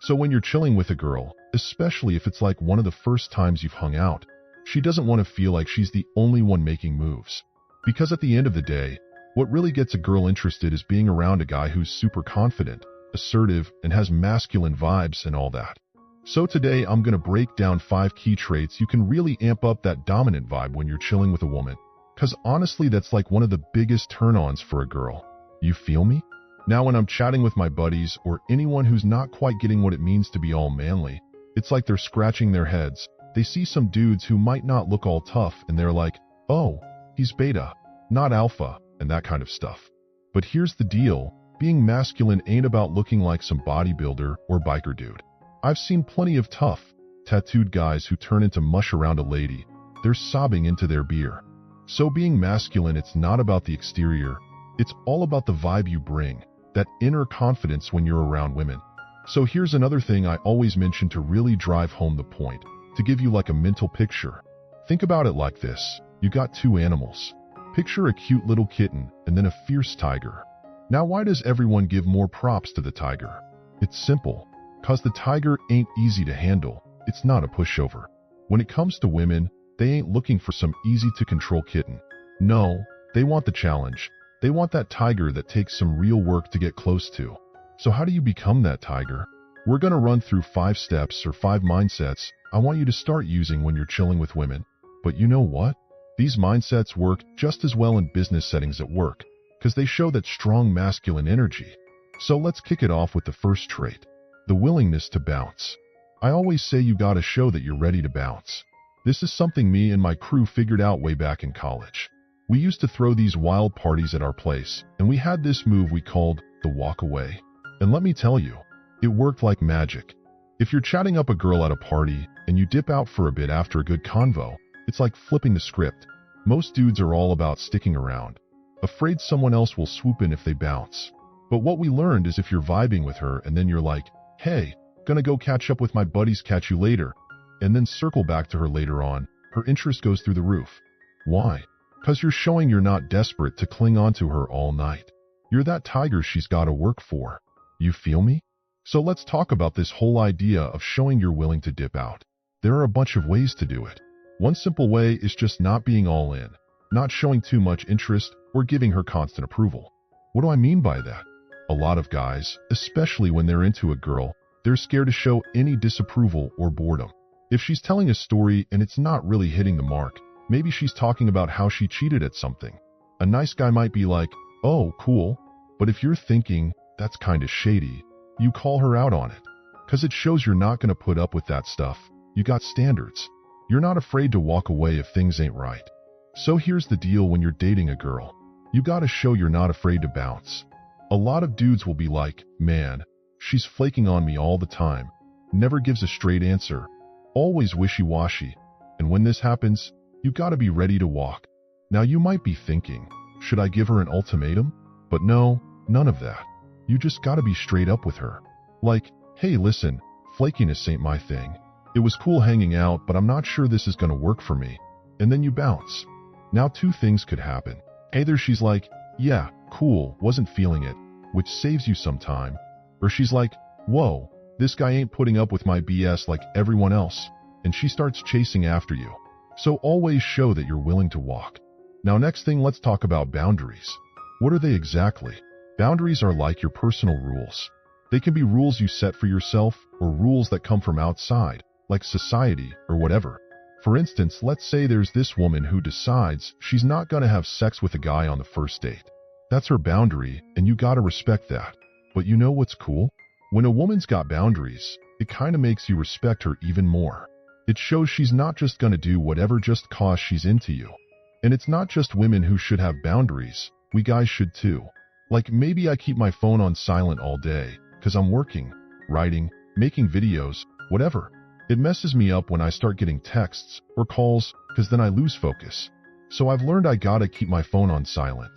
So when you're chilling with a girl, especially if it's like one of the first times you've hung out, she doesn't want to feel like she's the only one making moves. Because at the end of the day, what really gets a girl interested is being around a guy who's super confident, assertive, and has masculine vibes and all that. So today I'm going to break down 5 key traits you can really amp up that dominant vibe when you're chilling with a woman. Cause honestly, that's like one of the biggest turn-ons for a girl. You feel me? Now when I'm chatting with my buddies or anyone who's not quite getting what it means to be all manly, it's like they're scratching their heads. They see some dudes who might not look all tough and they're like, oh, he's beta, not alpha, and that kind of stuff. But here's the deal, being masculine ain't about looking like some bodybuilder or biker dude. I've seen plenty of tough, tattooed guys who turn into mush around a lady. They're sobbing into their beer. So being masculine, it's not about the exterior. It's all about the vibe you bring, that inner confidence when you're around women. So here's another thing I always mention to really drive home the point, to give you like a mental picture. Think about it like this. You got 2 animals. Picture a cute little kitten and then a fierce tiger. Now why does everyone give more props to the tiger? It's simple. Cause the tiger ain't easy to handle. It's not a pushover. When it comes to women, they ain't looking for some easy-to-control kitten. No, they want the challenge. They want that tiger that takes some real work to get close to. So how do you become that tiger? We're gonna run through 5 steps or 5 mindsets I want you to start using when you're chilling with women. But you know what? These mindsets work just as well in business settings at work, because they show that strong masculine energy. So let's kick it off with the first trait, the willingness to bounce. I always say you gotta show that you're ready to bounce. This is something me and my crew figured out way back in college. We used to throw these wild parties at our place, and we had this move we called the walk away. And let me tell you, it worked like magic. If you're chatting up a girl at a party and you dip out for a bit after a good convo, it's like flipping the script. Most dudes are all about sticking around, afraid someone else will swoop in if they bounce. But what we learned is if you're vibing with her and then you're like, hey, gonna go catch up with my buddies, catch you later, and then circle back to her later on, her interest goes through the roof. Why? Cause you're showing you're not desperate to cling on to her all night. You're that tiger she's gotta work for. You feel me? So let's talk about this whole idea of showing you're willing to dip out. There are a bunch of ways to do it. One simple way is just not being all in, not showing too much interest or giving her constant approval. What do I mean by that? A lot of guys, especially when they're into a girl, they're scared to show any disapproval or boredom. If she's telling a story and it's not really hitting the mark, maybe she's talking about how she cheated at something. A nice guy might be like, oh, cool. But if you're thinking, that's kinda shady, you call her out on it. Cause it shows you're not gonna put up with that stuff. You got standards. You're not afraid to walk away if things ain't right. So here's the deal when you're dating a girl. You gotta show you're not afraid to bounce. A lot of dudes will be like, man, she's flaking on me all the time. Never gives a straight answer. Always wishy-washy. And when this happens, you gotta be ready to walk. Now you might be thinking, should I give her an ultimatum? But no, none of that. You just gotta be straight up with her. Like, hey listen, flakiness ain't my thing. It was cool hanging out, but I'm not sure this is gonna work for me. And then you bounce. Now 2 things could happen. Either she's like, yeah, cool, wasn't feeling it, which saves you some time. Or she's like, whoa, this guy ain't putting up with my BS like everyone else. And she starts chasing after you. So always show that you're willing to walk. Now next thing, let's talk about boundaries. What are they exactly? Boundaries are like your personal rules. They can be rules you set for yourself or rules that come from outside, like society or whatever. For instance, let's say there's this woman who decides she's not gonna have sex with a guy on the first date. That's her boundary, and you gotta respect that. But you know what's cool? When a woman's got boundaries, it kinda makes you respect her even more. It shows she's not just gonna do whatever just cause she's into you. And it's not just women who should have boundaries, we guys should too. Like maybe I keep my phone on silent all day, cause I'm working, writing, making videos, whatever. It messes me up when I start getting texts or calls, cause then I lose focus. So I've learned I gotta keep my phone on silent.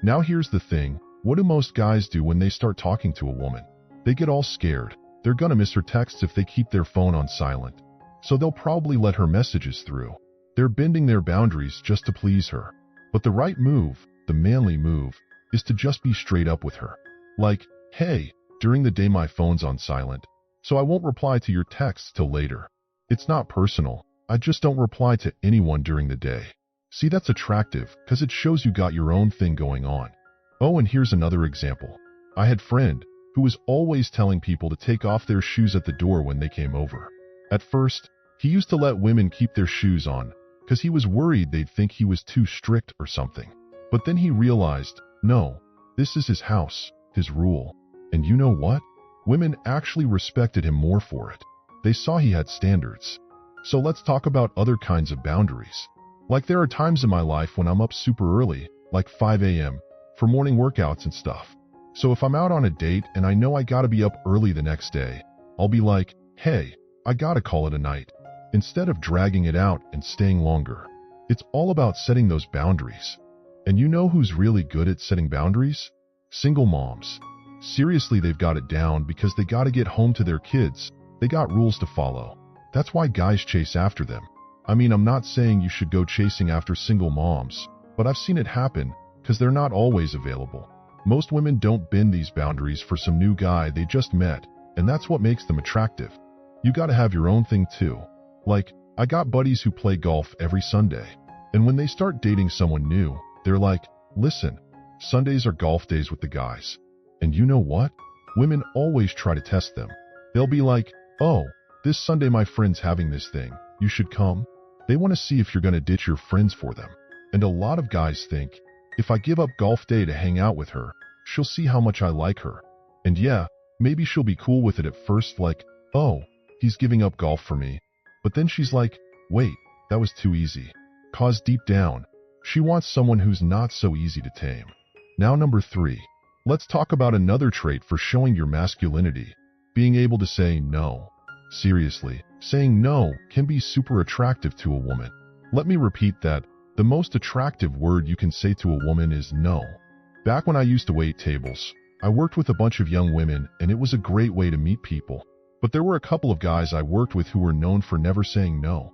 Now here's the thing, what do most guys do when they start talking to a woman? They get all scared. They're gonna miss her texts if they keep their phone on silent. So they'll probably let her messages through. They're bending their boundaries just to please her. But the right move, the manly move, is to just be straight up with her. Like, hey, during the day my phone's on silent. so I won't reply to your texts till later. It's not personal. I just don't reply to anyone during the day. See, that's attractive because it shows you got your own thing going on. Oh, and here's another example. I had a friend who was always telling people to take off their shoes at the door when they came over. At first, he used to let women keep their shoes on because he was worried they'd think he was too strict or something. But then he realized, no, this is his house, his rule. And you know what? Women actually respected him more for it. They saw he had standards. So let's talk about other kinds of boundaries. Like there are times in my life when I'm up super early, like 5 a.m., for morning workouts and stuff. So if I'm out on a date and I know I gotta be up early the next day, I'll be like, hey, I gotta call it a night, instead of dragging it out and staying longer. It's all about setting those boundaries. And you know who's really good at setting boundaries? Single moms. Seriously, they've got it down because they gotta get home to their kids. They got rules to follow. That's why guys chase after them. I mean, I'm not saying you should go chasing after single moms, but I've seen it happen because they're not always available. Most women don't bend these boundaries for some new guy they just met, and that's what makes them attractive. You gotta have your own thing too. Like, I got buddies who play golf every Sunday, and when they start dating someone new, they're like, listen, Sundays are golf days with the guys. And you know what? Women always try to test them. They'll be like, oh, this Sunday my friend's having this thing, you should come. They want to see if you're going to ditch your friends for them. And a lot of guys think, if I give up golf day to hang out with her, she'll see how much I like her. And yeah, maybe she'll be cool with it at first, like, oh, he's giving up golf for me. But then she's like, wait, that was too easy. 'Cause deep down, she wants someone who's not so easy to tame. Now number 3. Let's talk about another trait for showing your masculinity. Being able to say no. Seriously, saying no can be super attractive to a woman. Let me repeat that. The most attractive word you can say to a woman is no. Back when I used to wait tables, I worked with a bunch of young women and it was a great way to meet people. But there were a couple of guys I worked with who were known for never saying no.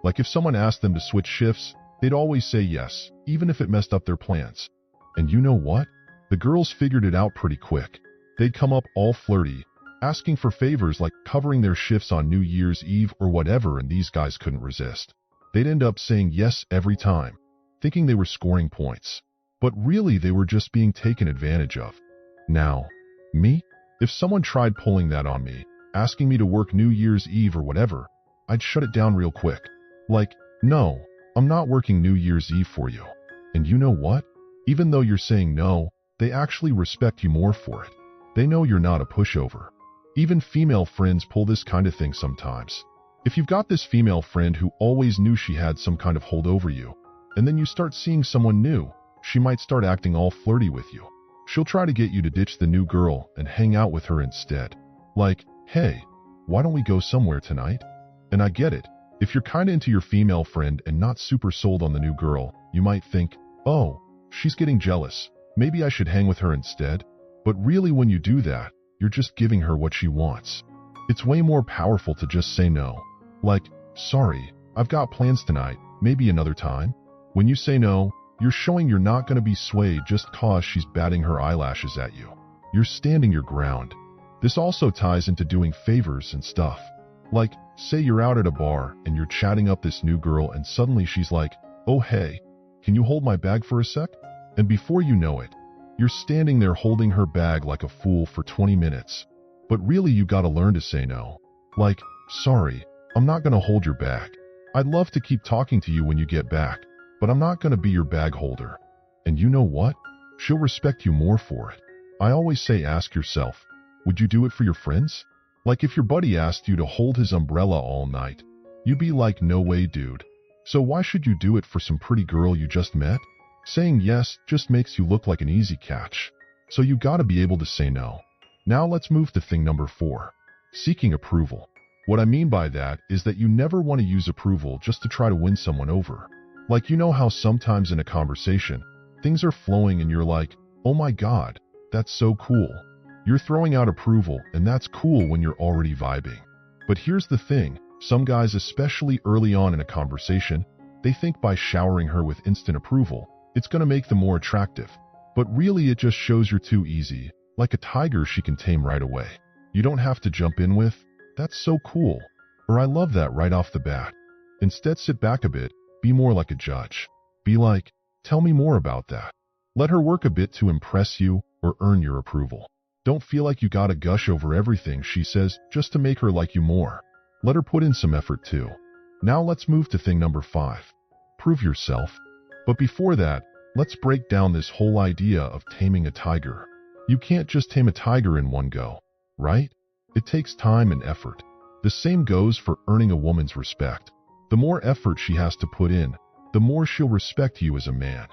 Like if someone asked them to switch shifts, they'd always say yes, even if it messed up their plans. And you know what? The girls figured it out pretty quick. They'd come up all flirty, asking for favors like covering their shifts on New Year's Eve or whatever, and these guys couldn't resist. They'd end up saying yes every time, thinking they were scoring points. But really, they were just being taken advantage of. Now, me? If someone tried pulling that on me, asking me to work New Year's Eve or whatever, I'd shut it down real quick. Like, no, I'm not working New Year's Eve for you. And you know what? Even though you're saying no, they actually respect you more for it. They know you're not a pushover. Even female friends pull this kind of thing sometimes. If you've got this female friend who always knew she had some kind of hold over you, and then you start seeing someone new, she might start acting all flirty with you. She'll try to get you to ditch the new girl and hang out with her instead. Like, hey, why don't we go somewhere tonight? And I get it. If you're kinda into your female friend and not super sold on the new girl, you might think, oh, she's getting jealous. Maybe I should hang with her instead. But really, when you do that, you're just giving her what she wants. It's way more powerful to just say no. Like, sorry, I've got plans tonight, maybe another time. When you say no, you're showing you're not going to be swayed just cause she's batting her eyelashes at you. You're standing your ground. This also ties into doing favors and stuff. Like, say you're out at a bar and you're chatting up this new girl and suddenly she's like, oh hey, can you hold my bag for a sec? And before you know it, you're standing there holding her bag like a fool for 20 minutes. But really, you gotta learn to say no. Like, sorry, I'm not gonna hold your bag. I'd love to keep talking to you when you get back, but I'm not gonna be your bag holder. And you know what? She'll respect you more for it. I always say ask yourself, would you do it for your friends? Like if your buddy asked you to hold his umbrella all night, you'd be like, no way, dude. So why should you do it for some pretty girl you just met? Saying yes just makes you look like an easy catch. So you gotta be able to say no. Now let's move to thing number 4. Seeking approval. What I mean by that is that you never want to use approval just to try to win someone over. Like, you know how sometimes in a conversation, things are flowing and you're like, oh my god, that's so cool. You're throwing out approval, and that's cool when you're already vibing. But here's the thing, some guys, especially early on in a conversation, they think by showering her with instant approval, it's going to make them more attractive. But really, it just shows you're too easy. Like a tiger, she can tame right away. You don't have to jump in with, "That's so cool," or "I love that" right off the bat. Instead, sit back a bit, be more like a judge. Be like, "Tell me more about that." Let her work a bit to impress you or earn your approval. Don't feel like you gotta gush over everything she says just to make her like you more. Let her put in some effort too. Now let's move to thing number 5. Prove yourself. But before that, let's break down this whole idea of taming a tiger. You can't just tame a tiger in one go, right? It takes time and effort. The same goes for earning a woman's respect. The more effort she has to put in, the more she'll respect you as a man.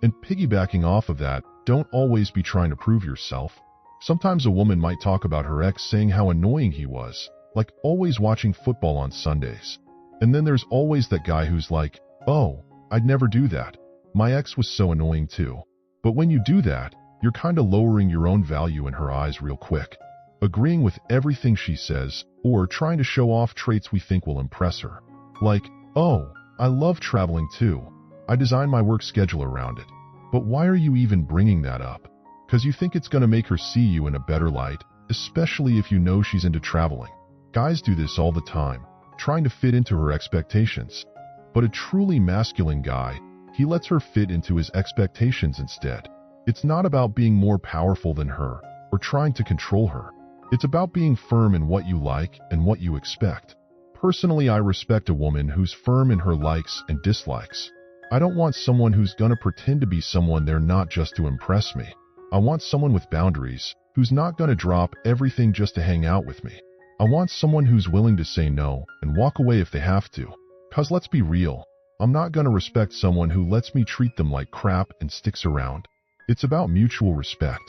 And piggybacking off of that, don't always be trying to prove yourself. Sometimes a woman might talk about her ex saying how annoying he was, like always watching football on Sundays. And then there's always that guy who's like, "Oh, I'd never do that. My ex was so annoying too." But when you do that, you're kinda lowering your own value in her eyes real quick. Agreeing with everything she says, or trying to show off traits we think will impress her. Like, "Oh, I love traveling too. I design my work schedule around it." But why are you even bringing that up? Because you think it's gonna make her see you in a better light, especially if you know she's into traveling. Guys do this all the time, trying to fit into her expectations. But a truly masculine guy, he lets her fit into his expectations instead. It's not about being more powerful than her or trying to control her. It's about being firm in what you like and what you expect. Personally, I respect a woman who's firm in her likes and dislikes. I don't want someone who's gonna pretend to be someone they're not just to impress me. I want someone with boundaries, who's not gonna drop everything just to hang out with me. I want someone who's willing to say no and walk away if they have to. 'Cause let's be real, I'm not gonna respect someone who lets me treat them like crap and sticks around. It's about mutual respect.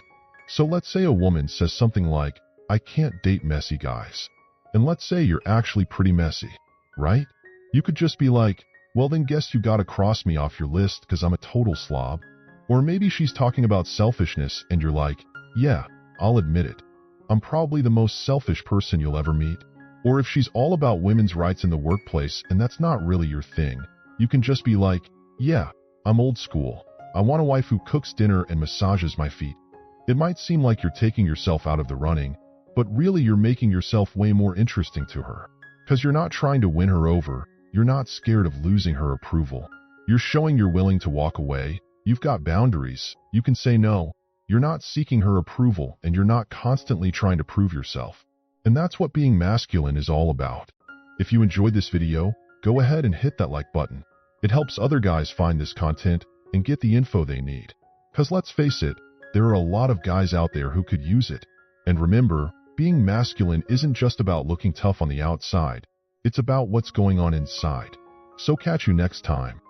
So let's say a woman says something like, "I can't date messy guys." And let's say you're actually pretty messy, right? You could just be like, "Well then guess you gotta cross me off your list because I'm a total slob." Or maybe she's talking about selfishness and you're like, "Yeah, I'll admit it. I'm probably the most selfish person you'll ever meet." Or if she's all about women's rights in the workplace and that's not really your thing, you can just be like, "Yeah, I'm old school. I want a wife who cooks dinner and massages my feet." It might seem like you're taking yourself out of the running, but really you're making yourself way more interesting to her. Because you're not trying to win her over, you're not scared of losing her approval. You're showing you're willing to walk away, you've got boundaries, you can say no, you're not seeking her approval, and you're not constantly trying to prove yourself. And that's what being masculine is all about. If you enjoyed this video, go ahead and hit that like button. It helps other guys find this content and get the info they need. Because let's face it, there are a lot of guys out there who could use it. And remember, being masculine isn't just about looking tough on the outside. It's about what's going on inside. So catch you next time.